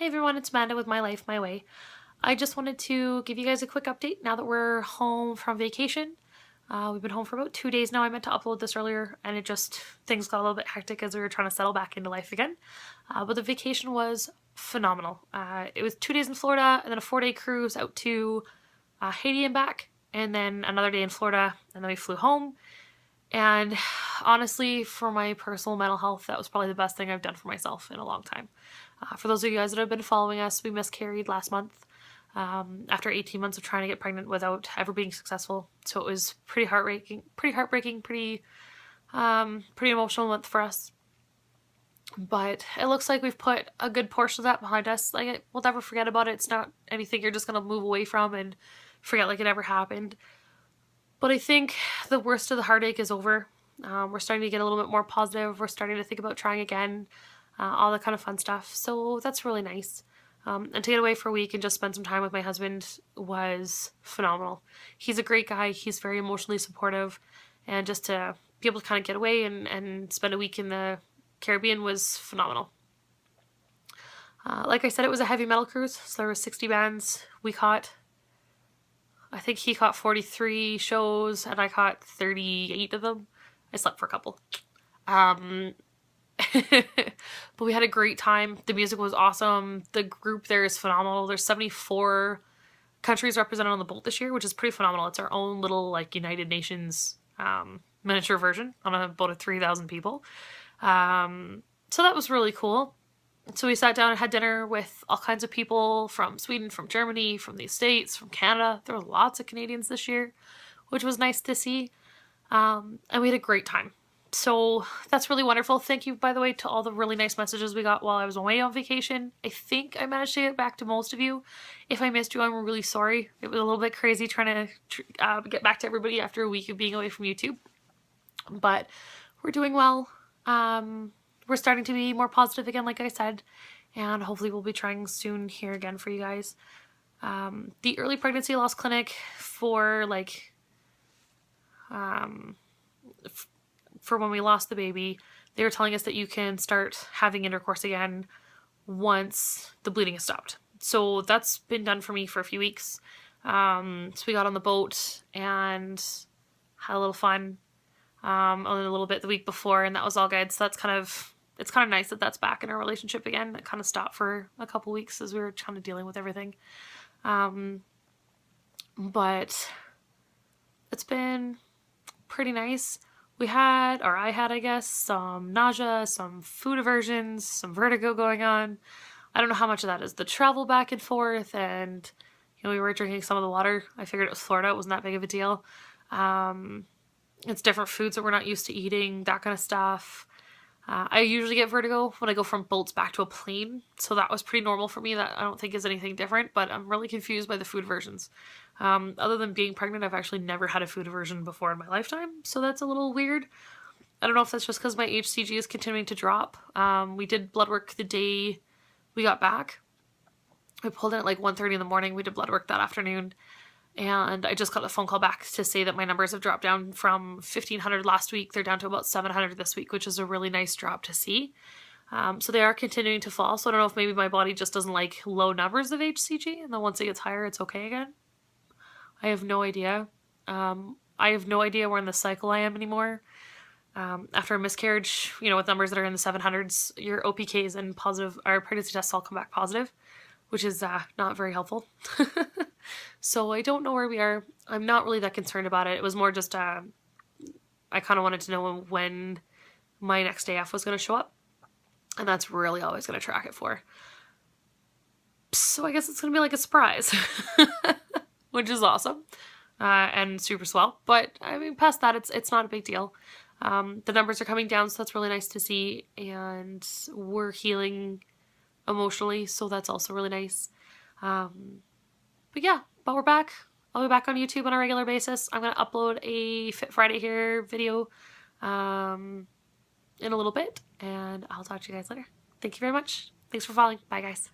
Hey everyone, it's Amanda with My Life, My Way. I just wanted to give you guys a quick update now that we're home from vacation. We've been home for about 2 days now. I meant to upload this earlier and things got a little bit hectic as we were trying to settle back into life again. But the vacation was phenomenal. It was 2 days in Florida and then a 4-day cruise out to Haiti and back, and then another day in Florida, and then we flew home. And honestly, for my personal mental health, that was probably the best thing I've done for myself in a long time. For those of you guys that have been following us, we miscarried last month after 18 months of trying to get pregnant without ever being successful. So it was pretty heartbreaking, pretty emotional month for us. But it looks like we've put a good portion of that behind us. Like, we'll never forget about it. It's not anything you're just going to move away from and forget like it ever happened. But I think the worst of the heartache is over. We're starting to get a little bit more positive. We're starting to think about trying again, all that kind of fun stuff. So that's really nice. And to get away for a week and just spend some time with my husband was phenomenal. He's a great guy. He's very emotionally supportive. And just to be able to kind of get away and spend a week in the Caribbean was phenomenal. Like I said, it was a heavy metal cruise. So there were 60 bands. I think he caught 43 shows and I caught 38 of them. I slept for a couple. But we had a great time. The music was awesome. The group there is phenomenal. There's 74 countries represented on the boat this year, which is pretty phenomenal. It's our own little like United Nations miniature version on a boat of 3,000 people. So that was really cool. So we sat down and had dinner with all kinds of people from Sweden, from Germany, from the States, from Canada. There were lots of Canadians this year, which was nice to see. And we had a great time. So that's really wonderful. Thank you, by the way, to all the really nice messages we got while I was away on vacation. I think I managed to get back to most of you. If I missed you, I'm really sorry. It was a little bit crazy trying to get back to everybody after a week of being away from YouTube. But we're doing well. We're starting to be more positive again, like I said, and hopefully we'll be trying soon here again for you guys. The early pregnancy loss clinic for for when we lost the baby, they were telling us that you can start having intercourse again once the bleeding has stopped. So that's been done for me for a few weeks. So we got on the boat and had a little fun. Only a little bit the week before, and that was all good. So it's kind of nice that that's back in our relationship again. It kind of stopped for a couple weeks as we were kind of dealing with everything. But it's been pretty nice. I had, I guess, some nausea, some food aversions, some vertigo going on. I don't know how much of that is the travel back and forth, and we were drinking some of the water. I figured it was Florida. It wasn't that big of a deal. It's different foods that we're not used to eating, that kind of stuff. I usually get vertigo when I go from boats back to a plane, so that was pretty normal for me. That I don't think is anything different, but I'm really confused by the food aversions. Other than being pregnant, I've actually never had a food aversion before in my lifetime, so that's a little weird. I don't know if that's just because my HCG is continuing to drop. We did blood work the day we got back. I pulled in at like 1:30 in the morning. We did blood work that afternoon. And I just got a phone call back to say that my numbers have dropped down from 1,500 last week. They're down to about 700 this week, which is a really nice drop to see. So they are continuing to fall. So I don't know if maybe my body just doesn't like low numbers of HCG, and then once it gets higher, it's okay again. I have no idea. I have no idea where in the cycle I am anymore. After a miscarriage, with numbers that are in the 700s, your OPKs and pregnancy tests all come back positive, which is not very helpful. So I don't know where we are. I'm not really that concerned about it. It was more just I kind of wanted to know when my next day off was going to show up. And that's really all I was going to track it for. So I guess it's going to be like a surprise, which is awesome and super swell. But I mean, past that, it's not a big deal. The numbers are coming down, so that's really nice to see. And we're healing emotionally, so that's also really nice. But yeah, we're back. I'll be back on YouTube on a regular basis. I'm going to upload a Fit Friday here video in a little bit, and I'll talk to you guys later. Thank you very much. Thanks for following. Bye, guys.